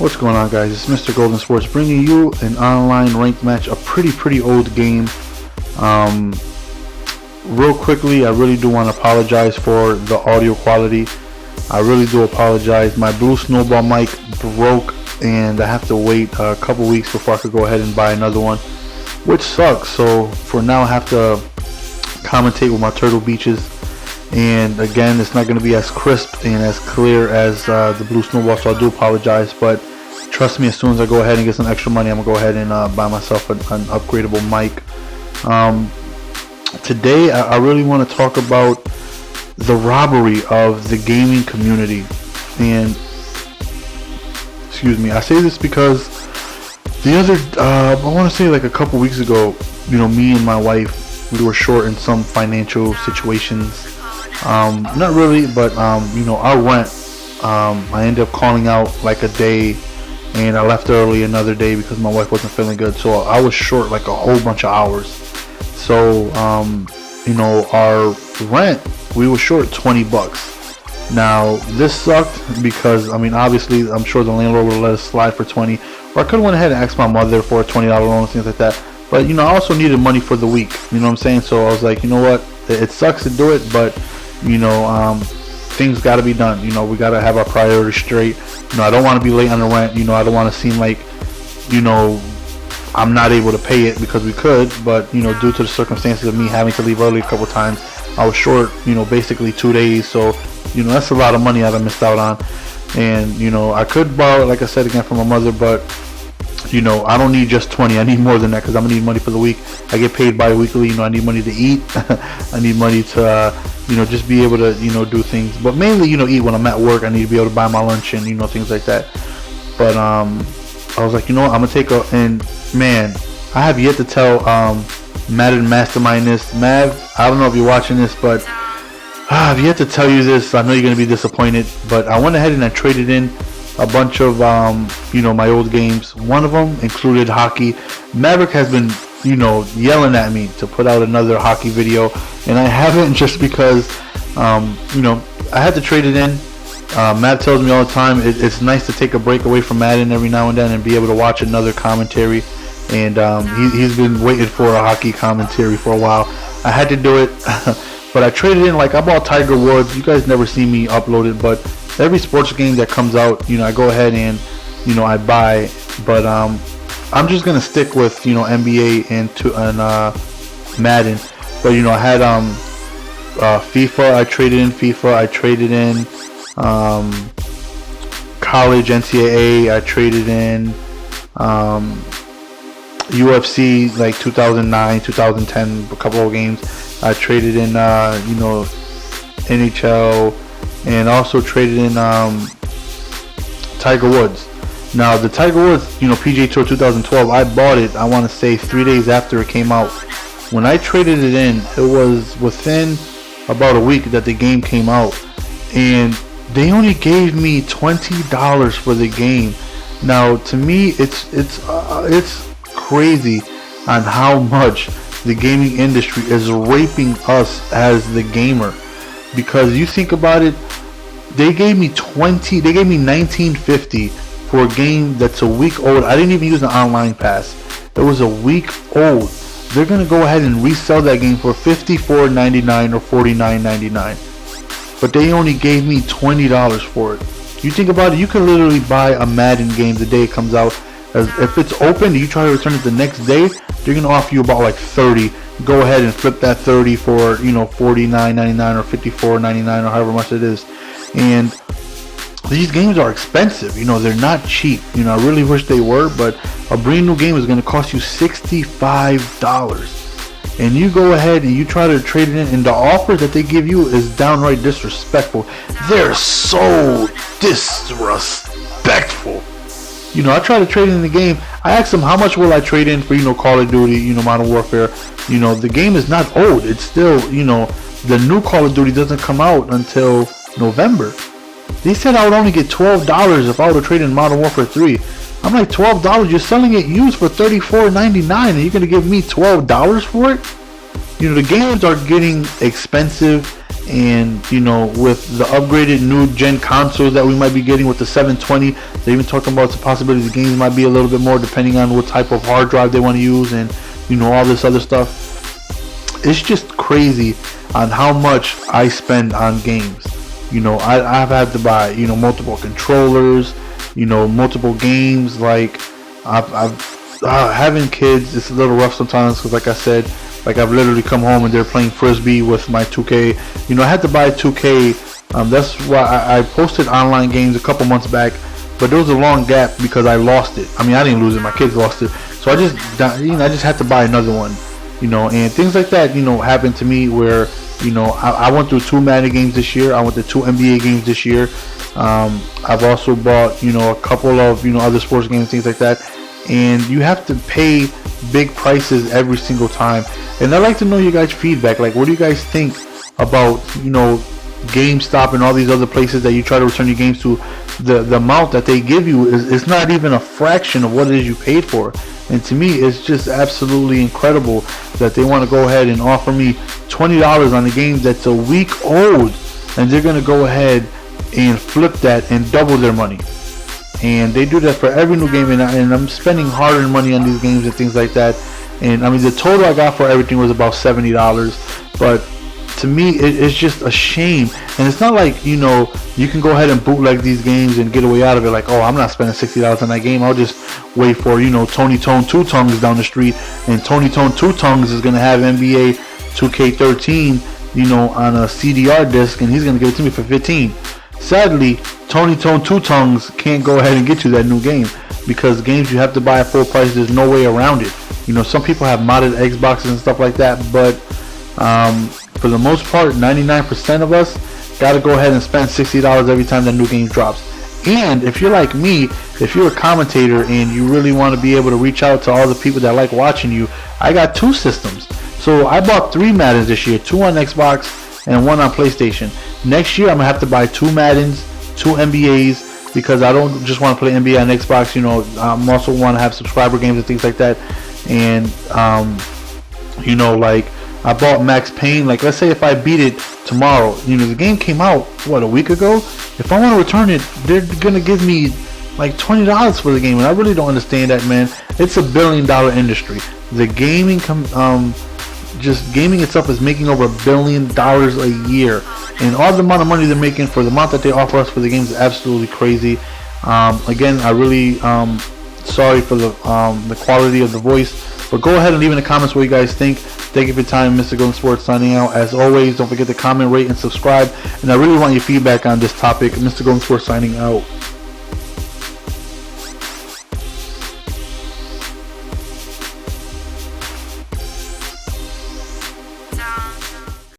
What's going on, guys? It's Mr. Golden Sports bringing you an online ranked match, a pretty old game. Real quickly, I really do want to apologize for the audio quality. I really do apologize. My blue snowball mic broke and I have to wait a couple weeks before I could go ahead and buy another one, which sucks. So for now I have to commentate with my Turtle Beaches, and again it's not going to be as crisp and as clear as the blue snowball, so I do apologize. But trust me, as soon as I go ahead and get some extra money, I'm gonna go ahead and buy myself an upgradable mic. Today I really want to talk about the robbery of the gaming community. And excuse me, I say this because the other I want to say like a couple weeks ago, you know, me and my wife, we were short in some financial situations. Not really, but you know, our rent, I ended up calling out like a day, and I left early another day because my wife wasn't feeling good, so I was short like a whole bunch of hours. So you know, our rent, we were short $20. Now this sucked because, I mean, obviously I'm sure the landlord would let us slide for 20, or I could have went ahead and asked my mother for a $20 loan, things like that. But you know, I also needed money for the week, you know what I'm saying? So I was like, you know what, it sucks to do it, but you know, things got to be done. You know, we got to have our priorities straight. You know, I don't want to be late on the rent. You know, I don't want to seem like, you know, I'm not able to pay it, because we could, but you know, due to the circumstances of me having to leave early a couple times, I was short, you know, basically 2 days. So you know, that's a lot of money I've missed out on. And you know, I could borrow it, like I said, again, from my mother, but you know, I don't need just 20. I need more than that, because I'm gonna need money for the week. I get paid bi-weekly. You know, I need money to eat. I need money to you know, just be able to, you know, do things, but mainly, you know, eat when I'm at work. I need to be able to buy my lunch and, you know, things like that. But I was like, you know what, I'm gonna take a, and man, I have yet to tell Madden Mastermind this. Mav, I don't know if you're watching this, but I've yet to tell you this. I know you're gonna be disappointed, but I went ahead and I traded in a bunch of you know, my old games. One of them included hockey. Maverick has been, you know, yelling at me to put out another hockey video, and I haven't, just because you know, I had to trade it in. Matt tells me all the time it's nice to take a break away from Madden every now and then and be able to watch another commentary, and he's been waiting for a hockey commentary for a while. I had to do it. But I traded in, like, I bought Tiger Woods. You guys never see me upload it, but every sports game that comes out, you know, I go ahead and, you know, I buy. But I'm just gonna stick with, you know, NBA and Madden. But you know, I had FIFA. I traded in FIFA. I traded in college NCAA. I traded in UFC, like 2009, 2010, a couple of games. I traded in you know, NHL, and also traded in Tiger Woods. Now the Tiger Woods, you know, PGA Tour 2012, I bought it, I want to say 3 days after it came out. When I traded it in, it was within about a week that the game came out, and they only gave me $20 for the game. Now to me, it's crazy on how much the gaming industry is raping us as the gamer. Because you think about it, they gave me $19.50 for a game that's a week old. I didn't even use an online pass. It was a week old. They're gonna go ahead and resell that game for $54.99 or $49.99, but they only gave me $20 for it. You think about it, you can literally buy a Madden game the day it comes out. As if it's open, you try to return it the next day, they're gonna offer you about like 30. Go ahead and flip that 30 for, you know, $49.99 or $54.99 or however much it is. And these games are expensive, you know, they're not cheap. You know, I really wish they were, but a brand new game is going to cost you $65, and you go ahead and you try to trade it in, and the offer that they give you is downright disrespectful. They're so disrespectful. You know, I try to trade in the game. I asked them, how much will I trade in for, you know, Call of Duty, you know, Modern Warfare. You know, the game is not old. It's still, you know, the new Call of Duty doesn't come out until November. They said I would only get $12 if I would have traded in Modern Warfare 3. I'm like, $12? You're selling it used for $34.99, and you're going to give me $12 for it? You know, the games are getting expensive, And you know, with the upgraded new gen consoles that we might be getting with the 720, they're even talking about the possibility the games might be a little bit more depending on what type of hard drive they want to use, and you know, all this other stuff. It's just crazy on how much I spend on games. You know, I've had to buy, you know, multiple controllers, you know, multiple games. Like having kids, it's a little rough sometimes because, like I said, like I've literally come home and they're playing frisbee with my 2K. You know, I had to buy 2K. That's why I posted online games a couple months back, but there was a long gap because I lost it. I mean, I didn't lose it; my kids lost it. So I just had to buy another one. You know, and things like that, you know, happened to me where, you know, I went through 2 Madden games this year. I went to 2 NBA games this year. I've also bought, you know, a couple of, you know, other sports games, things like that. And you have to pay big prices every single time. And I'd like to know your guys' feedback. Like, what do you guys think about, you know, Gamestop and all these other places that you try to return your games to? The amount that they give you is not even a fraction of what it is you paid for. And to me, it's just absolutely incredible that they want to go ahead and offer me $20 on a game that's a week old, and they're going to go ahead and flip that and double their money. And they do that for every new game, and I'm spending hard-earned money on these games and things like that. And I mean, the total I got for everything was about $70, but to me, it's just a shame. And it's not like, you know, you can go ahead and bootleg these games and get away out of it. Like, oh, I'm not spending $60 on that game. I'll just wait for, you know, Tony Tone Two Tongues down the street, and Tony Tone Two Tongues is gonna have NBA 2K13, you know, on a CDR disc, and he's gonna give it to me for 15. Sadly, Tony Tone Two Tongues can't go ahead and get you that new game, because games you have to buy at full price. There's no way around it. You know, some people have modded Xboxes and stuff like that, but for the most part, 99% of us gotta go ahead and spend $60 every time that new game drops. And if you're like me, if you're a commentator and you really want to be able to reach out to all the people that like watching you, I got 2 systems. So I bought 3 Maddens this year, 2 on Xbox and 1 on PlayStation. Next year I'm gonna have to buy 2 Maddens, 2 NBAs, because I don't just want to play NBA on Xbox. You know, I'm also want to have subscriber games and things like that. And you know, like, I bought Max Payne. Like, let's say if I beat it tomorrow, you know, the game came out, what, a week ago? If I want to return it, they're going to give me like $20 for the game. And I really don't understand that, man. It's a $1 billion industry. The gaming, just gaming itself is making over $1 billion a year. And all the amount of money they're making for the amount that they offer us for the games is absolutely crazy. Again, I really, sorry for the quality of the voice. But go ahead and leave in the comments what you guys think. Thank you for your time. Mr. Golden Sports signing out. As always, don't forget to comment, rate, and subscribe. And I really want your feedback on this topic. Mr. Golden Sports signing out.